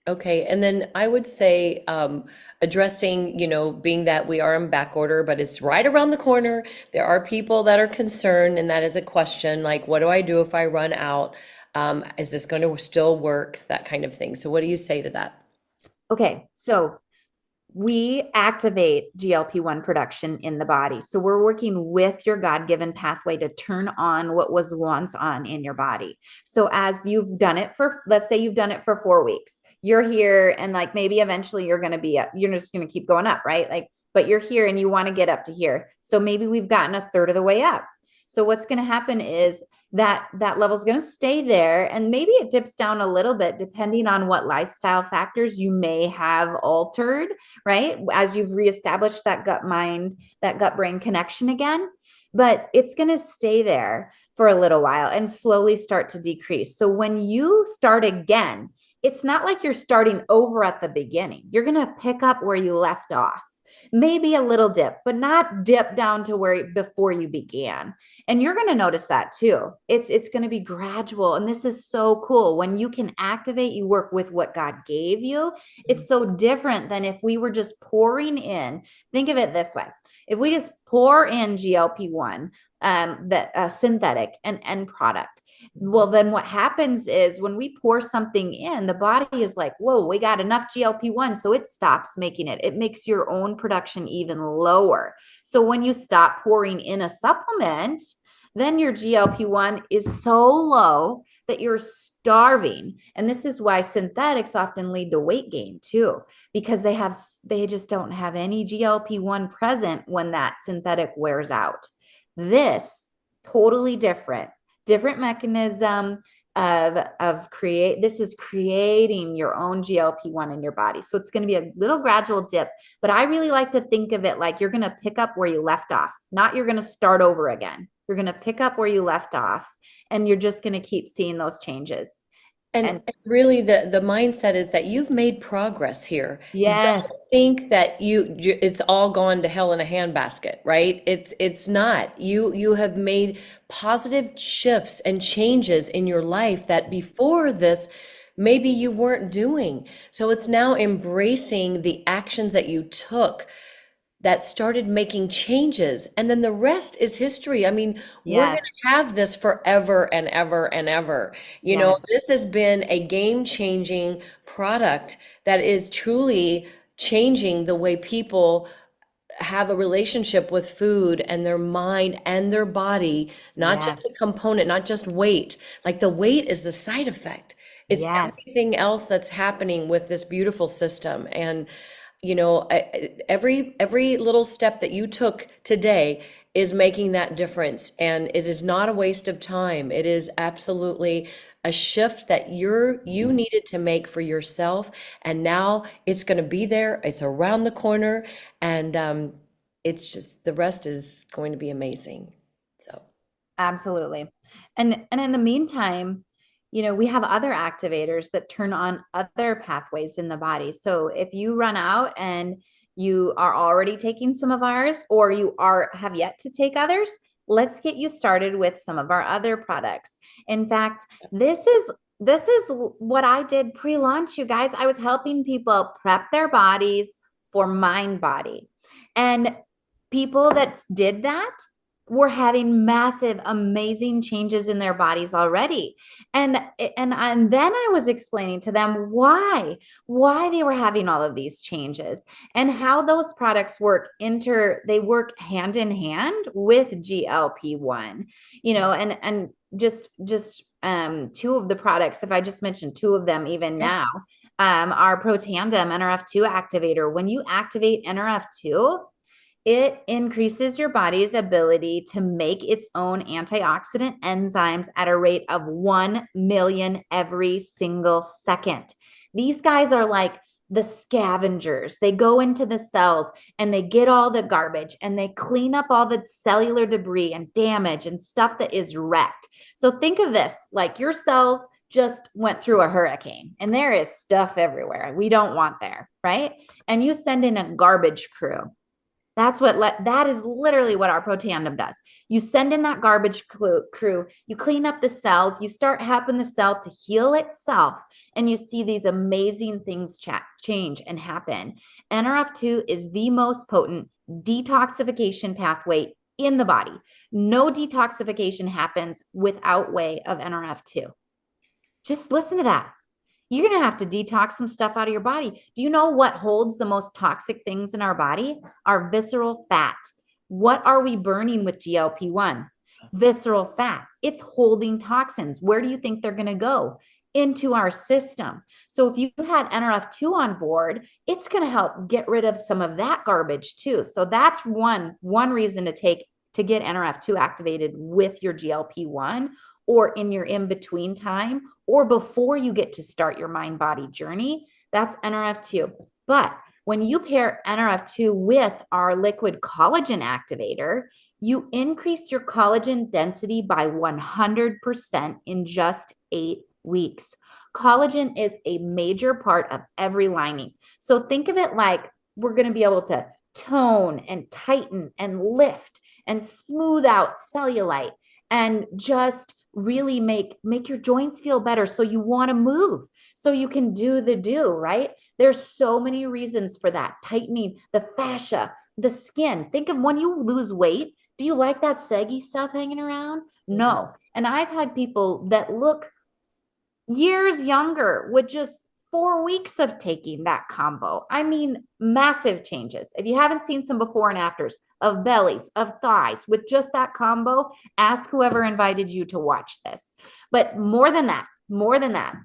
Okay, and then I would say addressing, being that we are in back order, but it's right around the corner. There are people that are concerned, and that is a question like, what do I do if I run out? Is this going to still work? That kind of thing. So, what do you say to that? Okay, so we activate GLP-1 production in the body. So we're working with your God-given pathway to turn on what was once on in your body. So as you've done it for, let's say you've done it for 4 weeks, you're here and like maybe eventually you're going to be up, you're just going to keep going up, right? Like, but you're here and you want to get up to here. So maybe we've gotten a third of the way up. So what's going to happen is that level is going to stay there, and maybe it dips down a little bit depending on what lifestyle factors you may have altered, right? As you've reestablished that gut mind, that gut brain connection again. But it's going to stay there for a little while and slowly start to decrease. So when you start again, it's not like you're starting over at the beginning. You're going to pick up where you left off. Maybe a little dip, but not dip down to where before you began. And you're going to notice that too. It's going to be gradual, and this is so cool. When you can activate, you work with what God gave you. It's so different than if we were just pouring in. Think of it this way. If we just pour in GLP-1, that synthetic and end product, well, then what happens is when we pour something in, the body is like, whoa, we got enough GLP-1. So it stops making it. It makes your own production even lower. So when you stop pouring in a supplement, then your GLP-1 is so low that you're starving. And this is why synthetics often lead to weight gain too, because they just don't have any GLP-1 present when that synthetic wears out. This totally different mechanism of create. This is creating your own GLP-1 in your body. So it's going to be a little gradual dip, but I really like to think of it like you're going to pick up where you left off, not you're going to start over again. You're going to pick up where you left off, and you're just going to keep seeing those changes. And And really, the mindset is that you've made progress here. Don't yes, think that it's all gone to hell in a handbasket, right? It's not. You have made positive shifts and changes in your life that before this maybe you weren't doing. So it's now embracing the actions that you took that started making changes. And then the rest is history. I mean, we're going yes, to have this forever and ever and ever. yes, This has been a game-changing product that is truly changing the way people have a relationship with food and their mind and their body, not just yes, a component, not just weight. Like the weight is the side effect. It's yes. everything else that's happening with this beautiful system. And every little step that you took today is making that difference, and it is not a waste of time. It is absolutely a shift that you needed to make for yourself, and now it's going to be there. It's around the corner, and it's just the rest is going to be amazing. So. Absolutely. And in the meantime, we have other activators that turn on other pathways in the body. So if you run out and you are already taking some of ours, or you are have yet to take others, let's get you started with some of our other products. In fact, this is what I did pre-launch, you guys. I was helping people prep their bodies for mind body. And people that did that were having massive, amazing changes in their bodies already. And then I was explaining to them why they were having all of these changes, and how those products they work hand in hand with GLP-1, and just two of the products, if I just mentioned two of them even Yeah. now, are Protandim NRF2 activator. When you activate NRF2, it increases your body's ability to make its own antioxidant enzymes at a rate of 1 million every single second. These guys are like the scavengers. They go into the cells and they get all the garbage and they clean up all the cellular debris and damage and stuff that is wrecked. So think of this like your cells just went through a hurricane and there is stuff everywhere we don't want there, right? And you send in a garbage crew That is literally what our Protandim does. You send in that garbage crew, you clean up the cells, you start helping the cell to heal itself, and you see these amazing things change and happen. NRF2 is the most potent detoxification pathway in the body. No detoxification happens without way of NRF2. Just listen to that. You're going to have to detox some stuff out of your body. Do you know what holds the most toxic things in our body? Our visceral fat. What are we burning with GLP-1? Visceral fat. It's holding toxins. Where do you think they're going to go? Into our system. So if you had NRF2 on board, it's going to help get rid of some of that garbage too. So that's one reason to get NRF2 activated with your GLP-1, or in your in-between time, or before you get to start your mind-body journey. That's NRF2. But when you pair NRF2 with our liquid collagen activator, you increase your collagen density by 100% in just 8 weeks. Collagen is a major part of every lining. So think of it like we're going to be able to tone and tighten and lift and smooth out cellulite and just really make your joints feel better, so you want to move, so you can do, right? There's so many reasons for that. Tightening the fascia, the skin. Think of when you lose weight, do you like that saggy stuff hanging around? No. And I've had people that look years younger with just 4 weeks of taking that combo. I mean, massive changes. If you haven't seen some before and afters of bellies, of thighs with just that combo, ask whoever invited you to watch this. But more than that,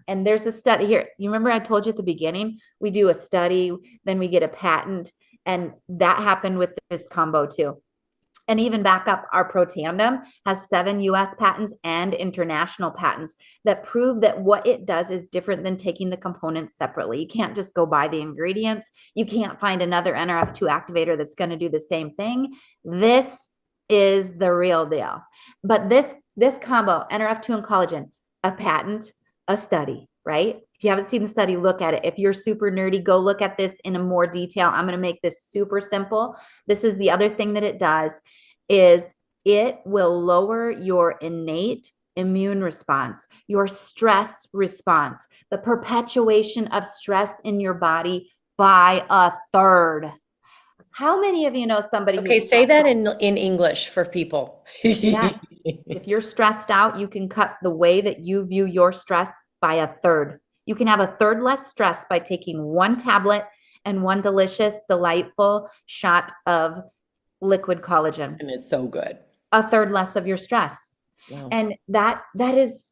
and there's a study here. You remember I told you at the beginning, we do a study, then we get a patent, and that happened with this combo too. And even back up, our Protandim has 7 US patents and international patents that prove that what it does is different than taking the components separately. You can't just go buy the ingredients. You can't find another NRF2 activator that's going to do the same thing. This is the real deal. But this combo, NRF2 and collagen, a patent, a study, right? If you haven't seen the study, look at it. If you're super nerdy, go look at this in a more detail. I'm going to make this super simple. This is the other thing that it does, is it will lower your innate immune response, your stress response, the perpetuation of stress in your body by 1/3. How many of you know somebody Okay, who's say that in English for people. Yes. If you're stressed out, you can cut the way that you view your stress by 1/3. You can have 1/3 less stress by taking 1 tablet and 1 delicious, delightful shot of liquid collagen. And it's so good. 1/3 less of your stress. Wow. And that is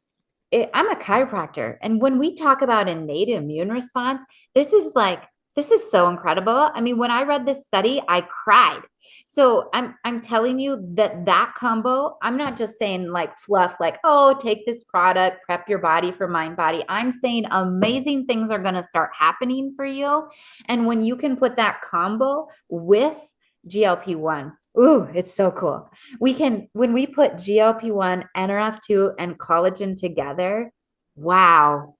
it. I'm a chiropractor. And when we talk about innate immune response, this is so incredible. I mean, when I read this study, I cried. So I'm telling you that combo, I'm not just saying like fluff, like, oh, take this product, prep your body for mind body. I'm saying amazing things are going to start happening for you. And when you can put that combo with GLP-1, ooh, it's so cool. When we put GLP-1, NRF2, and collagen together, wow.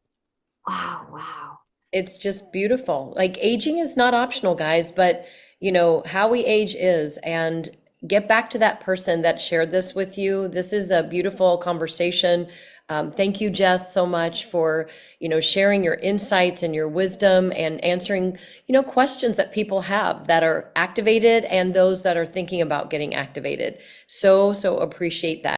It's just beautiful. Like aging is not optional, guys, but you know, how we age is. And get back to that person that shared this with you. This is a beautiful conversation. Thank you, Jess, so much for, you know, sharing your insights and your wisdom and answering, you know, questions that people have that are activated and those that are thinking about getting activated. So appreciate that.